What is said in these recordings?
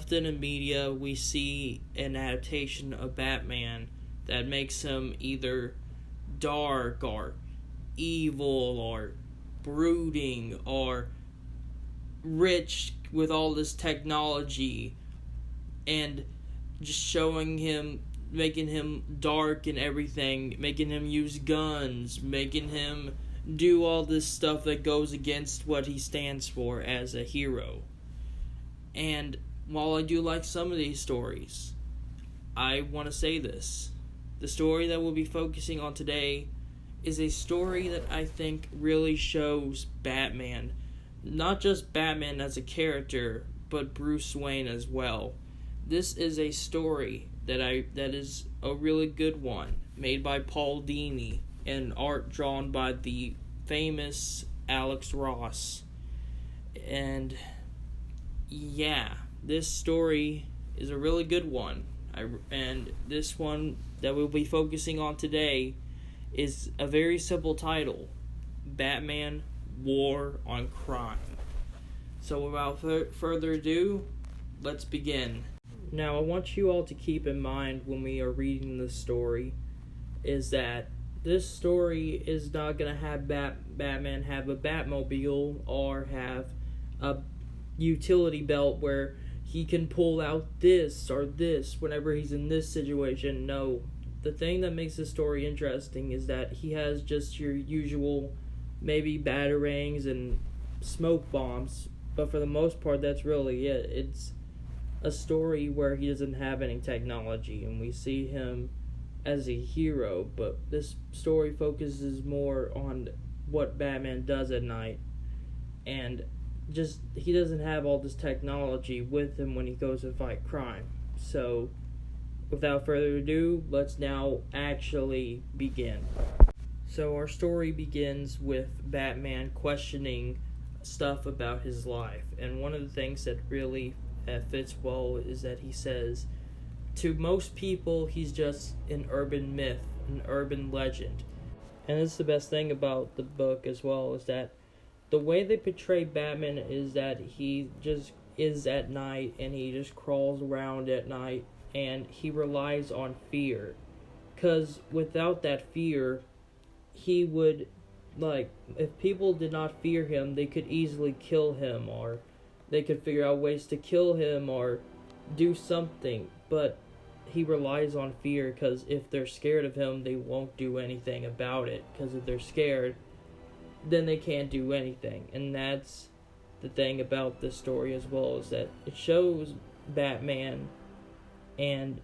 often in media we see an adaptation of Batman that makes him either dark or evil or brooding or rich with all this technology, and just showing him, making him dark and everything, making him use guns, making him do all this stuff that goes against what he stands for as a hero. And while I do like some of these stories, I want to say this. The story that we'll be focusing on today is a story that I think really shows Batman. Not just Batman as a character, but Bruce Wayne as well. This is a story that is a really good one, made by Paul Dini, and art drawn by the famous Alex Ross. And yeah, this story is a really good one. And this one that we'll be focusing on today is a very simple title: Batman War on Crime. So without further ado, let's begin. Now, I want you all to keep in mind when we are reading this story is that this story is not going to have Batman have a Batmobile or have a utility belt where he can pull out this or this whenever he's in this situation. No, the thing that makes this story interesting is that he has just your usual maybe batarangs and smoke bombs, but for the most part that's really it. It's a story where he doesn't have any technology and we see him as a hero, but this story focuses more on what Batman does at night, and just he doesn't have all this technology with him when he goes to fight crime. So without further ado, let's now actually begin. So our story begins with Batman questioning stuff about his life, and one of the things that really fits well is that he says, to most people he's just an urban myth, an urban legend. And this is the best thing about the book as well, is that the way they portray Batman is that he just is at night and he just crawls around at night and he relies on fear. Because without that fear, he would, if people did not fear him, they could easily kill him, or they could figure out ways to kill him or do something. But he relies on fear, because if they're scared of him, they won't do anything about it. Because if they're scared, then they can't do anything. And that's the thing about this story as well, is that it shows Batman and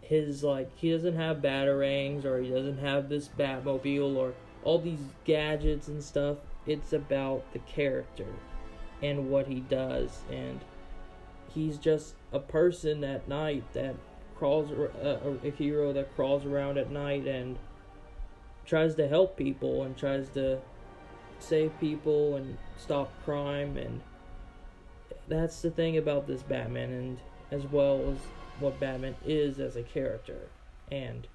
his, he doesn't have batarangs, or he doesn't have this Batmobile, or all these gadgets and stuff. It's about the character and what he does, and he's just a person at night that crawls, a hero that crawls around at night and tries to help people and tries to save people and stop crime. And that's the thing about this Batman, and as well as what Batman is as a character, and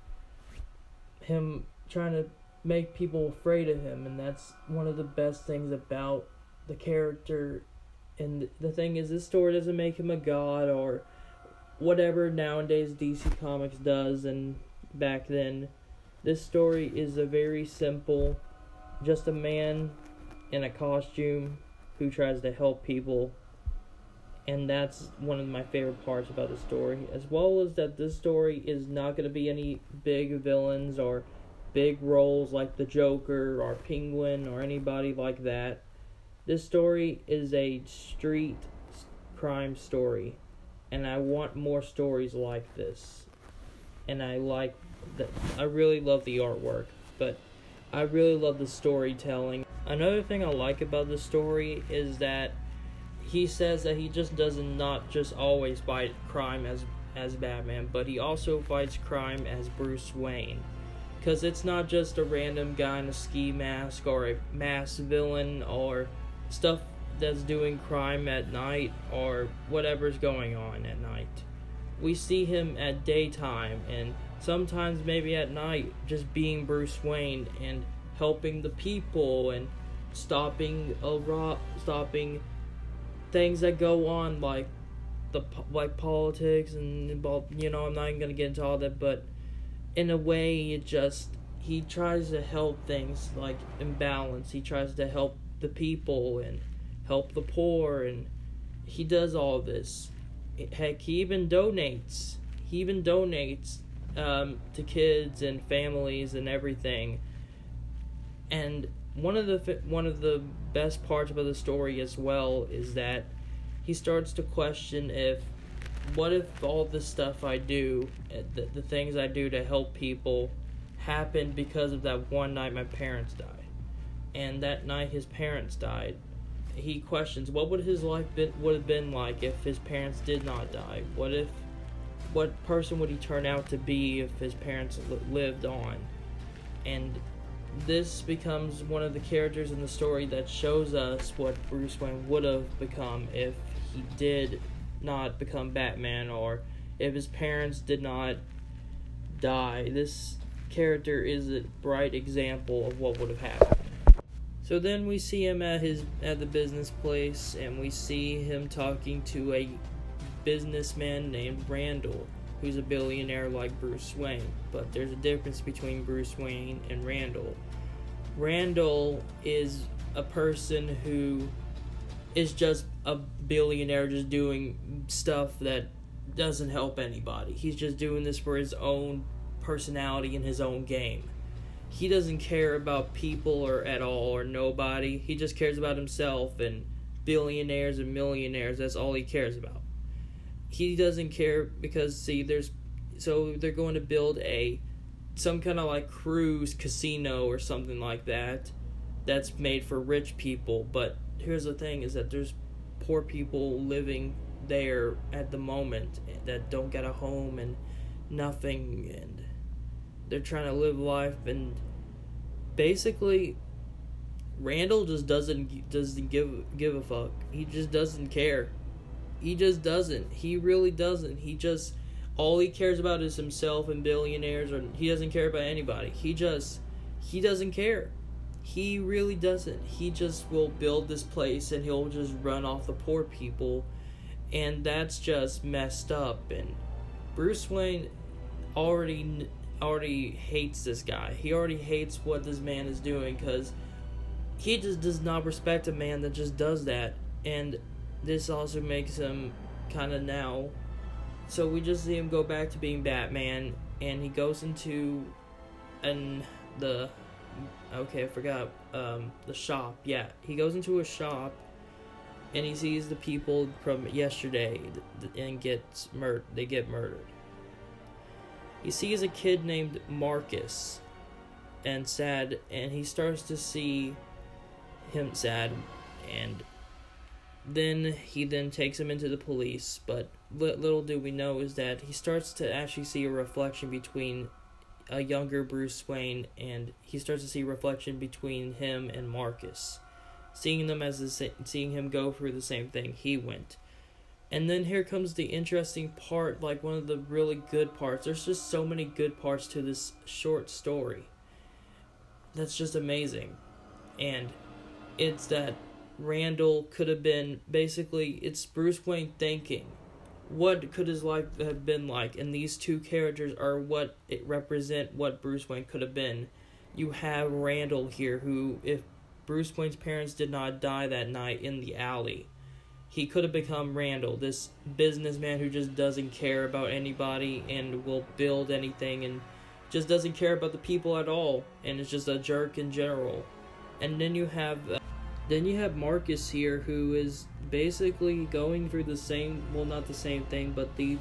him trying to make people afraid of him. And that's one of the best things about the character. And the thing is, this story doesn't make him a god or whatever nowadays DC Comics does, and back then. This story is a very simple, just a man in a costume who tries to help people. And that's one of my favorite parts about the story, as well as that this story is not going to be any big villains or big roles like the Joker or Penguin or anybody like that. This story is a street crime story, and I want more stories like this. And I really love the artwork, but I really love the storytelling. Another thing I like about the story is that he says that he just does not just always fight crime as Batman, but he also fights crime as Bruce Wayne. Because it's not just a random guy in a ski mask or a masked villain or stuff that's doing crime at night or whatever's going on at night. We see him at daytime and sometimes maybe at night just being Bruce Wayne and helping the people and stopping things that go on, like like politics and I'm not even gonna get into all that, but in a way he tries to help things like in balance. He tries to help the people and help the poor, and he does all this. Heck, he even donates to kids and families and everything. And one of the best parts about the story as well is that he starts to question what if all the stuff I do, the things I do to help people, happened because of that one night my parents died. And that night his parents died, he questions what would his life would have been like if his parents did not die. What person would he turn out to be if his parents lived on? And this becomes one of the characters in the story that shows us what Bruce Wayne would have become if he did not become Batman, or if his parents did not die. This character is a bright example of what would have happened. So then we see him at the business place, and we see him talking to a businessman named Randall, who's a billionaire like Bruce Wayne. But there's a difference between Bruce Wayne and Randall. Randall is a person who is just a billionaire, just doing stuff that doesn't help anybody. He's just doing this for his own personality and his own game. He doesn't care about people at all or nobody. He just cares about himself and billionaires and millionaires. That's all he cares about. He doesn't care because they're going to build some kind of like cruise casino or something like that's made for rich people. But here's the thing, is that there's poor people living there at the moment that don't get a home and nothing, and they're trying to live life. And basically Randall just doesn't give a fuck. He just doesn't care. He just doesn't. He really doesn't. All he cares about is himself and billionaires, or he doesn't care about anybody. He doesn't care. He really doesn't. He just will build this place and he'll just run off the poor people, and that's just messed up. And Bruce Wayne already hates this guy. He already hates what this man is doing, because he just does not respect a man that just does that. And this also makes him kind of now. So we just see him go back to being Batman, and he goes into the shop. Yeah, he goes into a shop, and he sees the people from yesterday and they get murdered. He sees a kid named Marcus and sad, and he starts to see him sad, and then he takes him into the police. But little do we know is that he starts to actually see a reflection between a younger Bruce Wayne, and he starts to see a reflection between him and Marcus, seeing him go through the same thing he went. And then here comes the interesting part, like one of the really good parts. There's just so many good parts to this short story that's just amazing. And it's that Randall could have been, basically, it's Bruce Wayne thinking, what could his life have been like? And these two characters are what it represent what Bruce Wayne could have been. You have Randall here, who, if Bruce Wayne's parents did not die that night in the alley, he could have become Randall, this businessman who just doesn't care about anybody and will build anything and just doesn't care about the people at all, and is just a jerk in general. And then you have Marcus here, who is basically going through the same, well, not the same thing, but they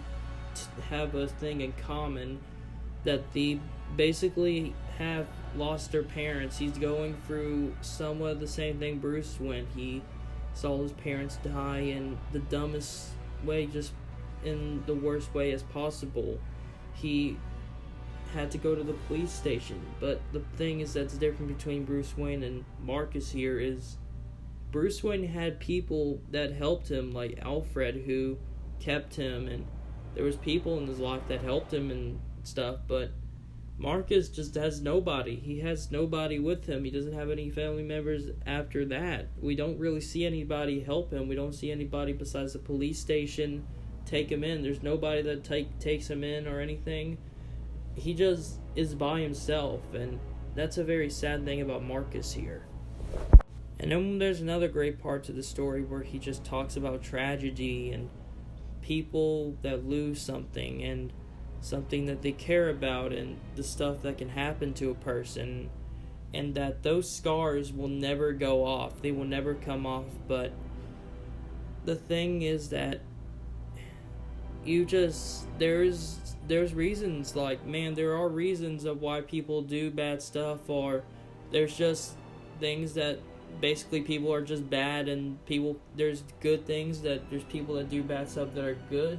have a thing in common, that they basically have lost their parents. He's going through somewhat the same thing Bruce went. He saw his parents die in the dumbest way, just in the worst way as possible. He had to go to the police station. But the thing is that's different between Bruce Wayne and Marcus here is Bruce Wayne had people that helped him, like Alfred, who kept him, and there was people in his life that helped him and stuff, but Marcus just has nobody. He has nobody with him. He doesn't have any family members after that. We don't really see anybody help him. We don't see anybody besides the police station take him in. There's nobody that takes him in or anything. He just is by himself, and that's a very sad thing about Marcus here. And then there's another great part to the story where he just talks about tragedy and people that lose something and something that they care about and the stuff that can happen to a person, and that those scars will never go off. They will never come off. But the thing is that there's reasons, like, man, there are reasons of why people do bad stuff, or there's just things that basically people are just bad, and there's good things that there's people that do bad stuff that are good,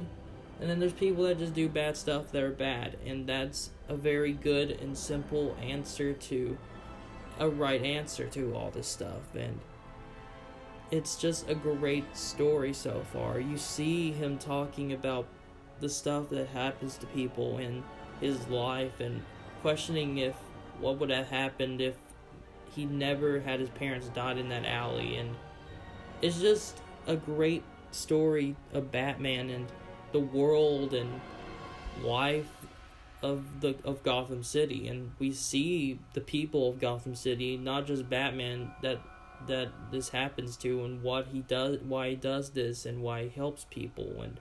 and then there's people that just do bad stuff that are bad. And that's a very good and simple answer to a right answer to all this stuff. And it's just a great story so far. You see him talking about the stuff that happens to people in his life and questioning if what would have happened if he never had his parents died in that alley. And it's just a great story of Batman and the world and life of Gotham City. And we see the people of Gotham City, not just Batman, that this happens to, and what he does, why he does this, and why he helps people. And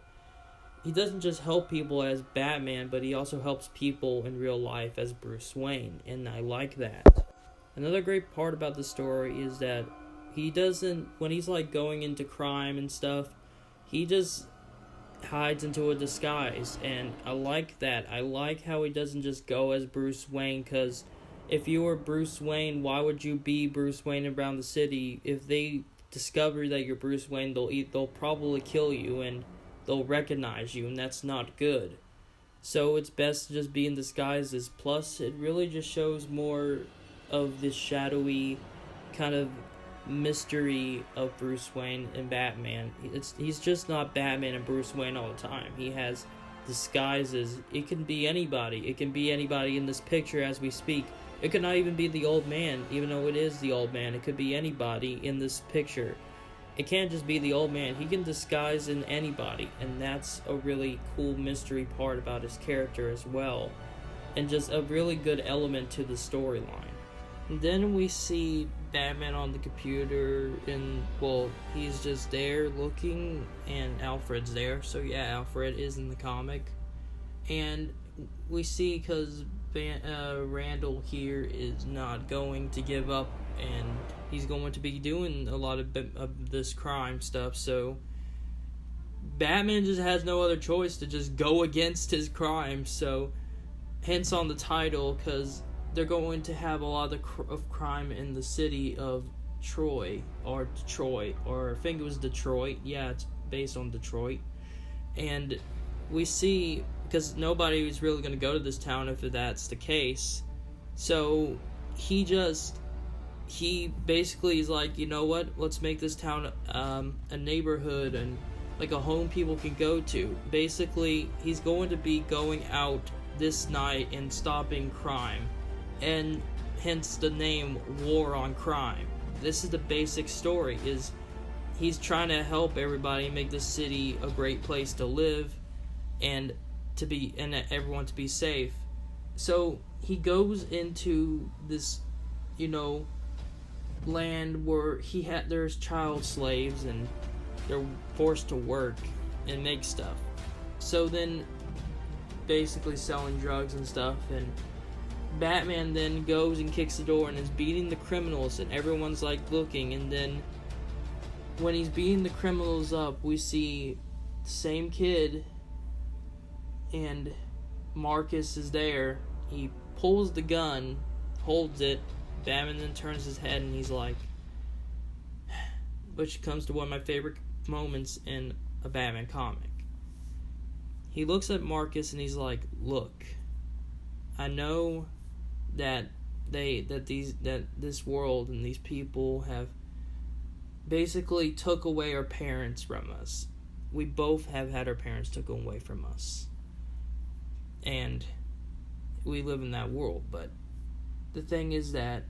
he doesn't just help people as Batman, but he also helps people in real life as Bruce Wayne, and I like that. Another great part about the story is that he doesn't, when he's like going into crime and stuff, he just hides into a disguise, and I like that. I like how he doesn't just go as Bruce Wayne, because if you were Bruce Wayne, why would you be Bruce Wayne around the city? If they discover that you're Bruce Wayne, they'll probably kill you, and they'll recognize you, and that's not good. So it's best to just be in disguises. Plus, it really just shows more of this shadowy kind of mystery of Bruce Wayne and Batman. He's just not Batman and Bruce Wayne all the time. He has disguises. It can be anybody. It can be anybody in this picture as we speak. It could not even be the old man, even though it is the old man. It could be anybody in this picture. It can't just be the old man. He can disguise in anybody, and that's a really cool mystery part about his character as well, and just a really good element to the storyline. And then we see Batman on the computer, and, well, he's just there looking, and Alfred's there. So yeah, Alfred is in the comic. And we see, because Randall here is not going to give up, and he's going to be doing a lot of this crime stuff, so Batman just has no other choice to just go against his crime. So hence on the title, because they're going to have a lot of crime in the city of Troy, or Detroit, or I think it was Detroit. Yeah, it's based on Detroit. And we see, because nobody is really going to go to this town if that's the case, so he basically is like, you know what, let's make this town a neighborhood and like a home people can go to. Basically, he's going to be going out this night and stopping crime, and hence the name War on Crime. This is the basic story, is he's trying to help everybody make this city a great place to live and everyone to be safe. So he goes into this, land where there's child slaves, and they're forced to work and make stuff. So then, basically selling drugs and stuff, and Batman then goes and kicks the door and is beating the criminals, and everyone's like looking. And then when he's beating the criminals up, we see the same kid, and Marcus is there. He pulls the gun, holds it. Batman then turns his head, and he's like, which comes to one of my favorite moments in a Batman comic. He looks at Marcus and he's like, look, I know that this world and these people have basically took away our parents from us. We both have had our parents taken away from us, and we live in that world. But the thing is that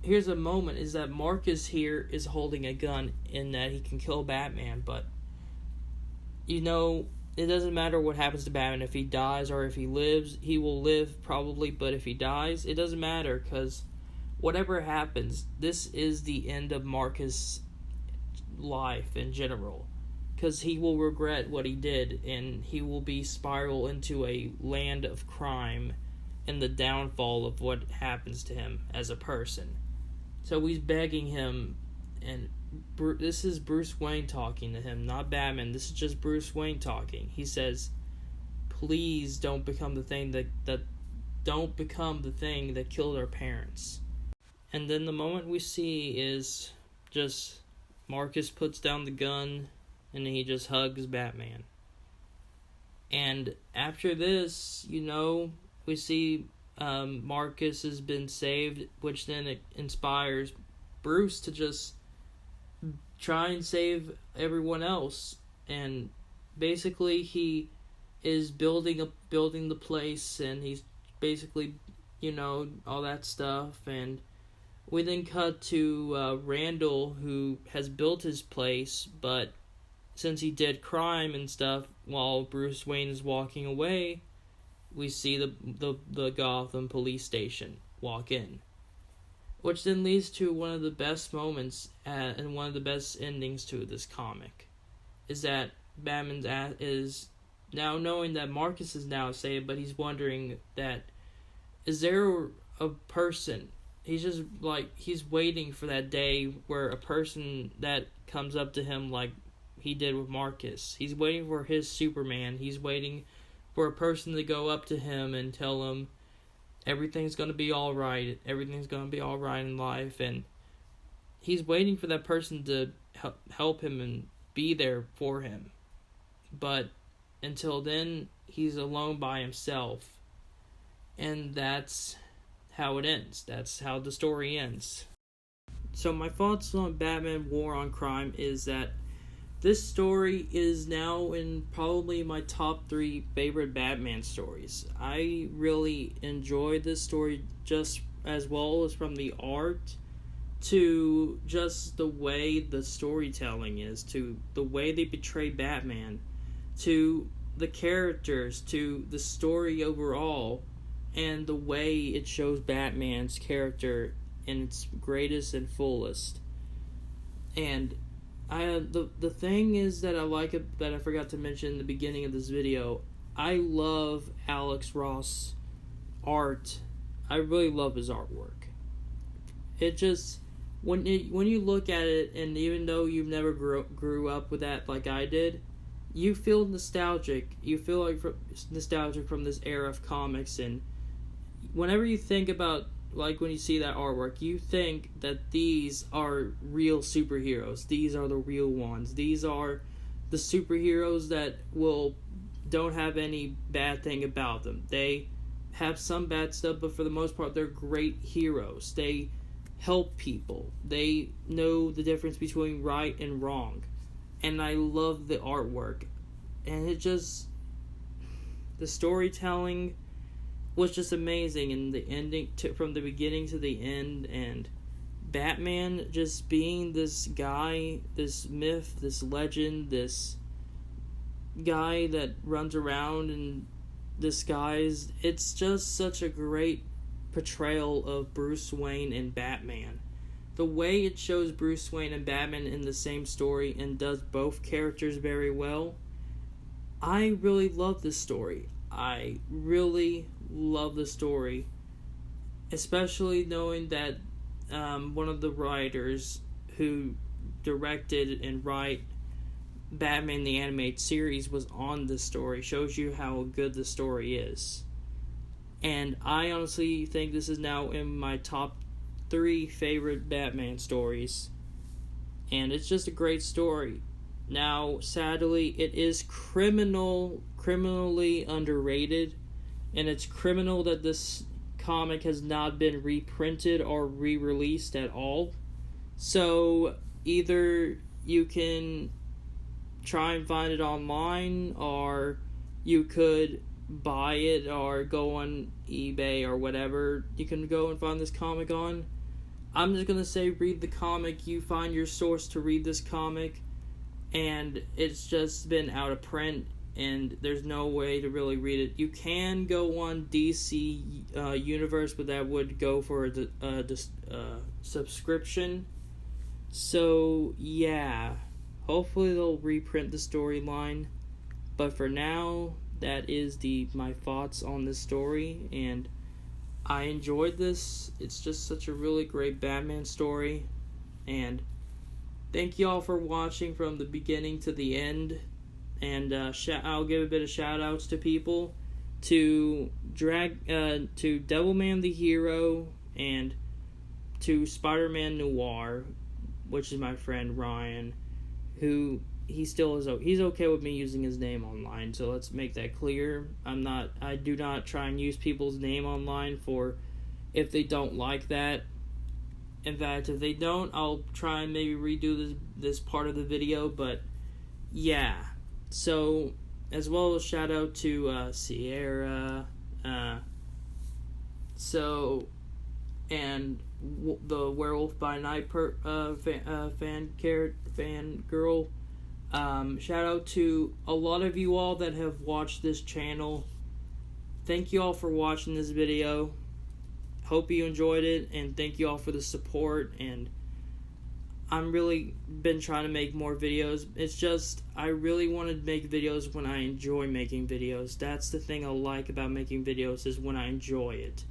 here's a moment, is that Marcus here is holding a gun in that he can kill Batman, but it doesn't matter what happens to Batman. If he dies or if he lives, he will live probably, but if he dies, it doesn't matter, because whatever happens, this is the end of Marcus' life in general, because he will regret what he did, and he will be spiral into a land of crime and the downfall of what happens to him as a person. So he's begging him, and this is Bruce Wayne talking to him, not Batman. This is just Bruce Wayne talking. He says, please don't become the thing that don't become the thing that killed our parents. And then the moment we see is just Marcus puts down the gun and he just hugs Batman. And after this, we see Marcus has been saved, which then it inspires Bruce to just try and save everyone else. And basically he is building the place, and he's basically, all that stuff. And we then cut to Randall, who has built his place, but since he did crime and stuff while Bruce Wayne is walking away, we see the Gotham police station walk in. Which then leads to one of the best moments and one of the best endings to this comic. Is that Batman is now knowing that Marcus is now saved, but he's wondering that, is there a person? He's just he's waiting for that day where a person that comes up to him like he did with Marcus. He's waiting for his Superman. He's waiting for a person to go up to him and tell him everything's going to be all right. Everything's going to be all right in life. And he's waiting for that person to help him and be there for him. But until then, he's alone by himself. And that's how it ends. That's how the story ends. So my thoughts on Batman War on Crime is that this story is now in probably my top 3 favorite Batman stories. I really enjoyed this story just as well as from the art to just the way the storytelling is, to the way they portray Batman, to the characters, to the story overall, and the way it shows Batman's character in its greatest and fullest. And the thing is that I like it, that I forgot to mention in the beginning of this video, I love Alex Ross' art. I really love his artwork. It just, when you look at it, and even though you've never grew up with that like I did, you feel nostalgic. You feel nostalgic from this era of comics, and whenever you think about, when you see that artwork, you think that these are real superheroes. These are the real ones. These are the superheroes that don't have any bad thing about them. They have some bad stuff, but for the most part, they're great heroes. They help people. They know the difference between right and wrong. And I love the artwork. And the storytelling was just amazing, and the ending from the beginning to the end, and Batman just being this guy, this myth, this legend, this guy that runs around in disguise. It's just such a great portrayal of Bruce Wayne and Batman. The way it shows Bruce Wayne and Batman in the same story and does both characters very well. I really love this story. I really love the story, especially knowing that one of the writers who directed and wrote Batman the Animated Series was on this story. Shows you how good the story is. And I honestly think this is now in my top 3 favorite Batman stories, and it's just a great story. Now, sadly, it is criminally underrated, and it's criminal that this comic has not been reprinted or re-released at all. So, either you can try and find it online, or you could buy it or go on eBay or whatever you can go and find this comic on. I'm just going to say read the comic. You find your source to read this comic. And it's just been out of print. and there's no way to really read it. You can go on DC Universe, but that would go for a subscription. So yeah, hopefully they'll reprint the storyline. But for now, that is my thoughts on this story, and I enjoyed this. It's just such a really great Batman story, and thank y'all for watching from the beginning to the end. And I'll give a bit of shout outs to people, to Devilman the Hero, and to Spider-Man Noir, which is my friend Ryan, who he's okay with me using his name online. So let's make that clear. I do not try and use people's name online for if they don't like that. In fact, if they don't, I'll try and maybe redo this part of the video. But yeah. So, as well as shout out to Sierra, and the Werewolf by Night fangirl. Shout out to a lot of you all that have watched this channel. Thank you all for watching this video. Hope you enjoyed it, and thank you all for the support. And I'm really been trying to make more videos. It's just I really want to make videos when I enjoy making videos. That's the thing I like about making videos, is when I enjoy it.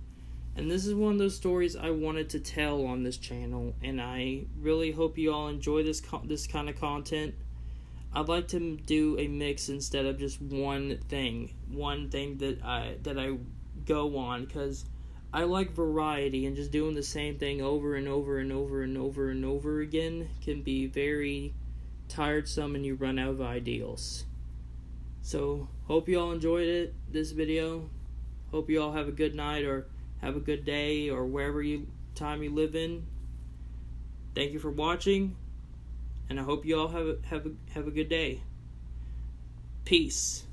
And this is one of those stories I wanted to tell on this channel, and I really hope you all enjoy this kind of content. I'd like to do a mix instead of just one thing that I go on, because I like variety, and just doing the same thing over and over and over and over and over again can be very tiresome, and you run out of ideals. So, hope you all enjoyed this video. Hope you all have a good night, or have a good day, or wherever time you live in. Thank you for watching, and I hope you all have a good day. Peace.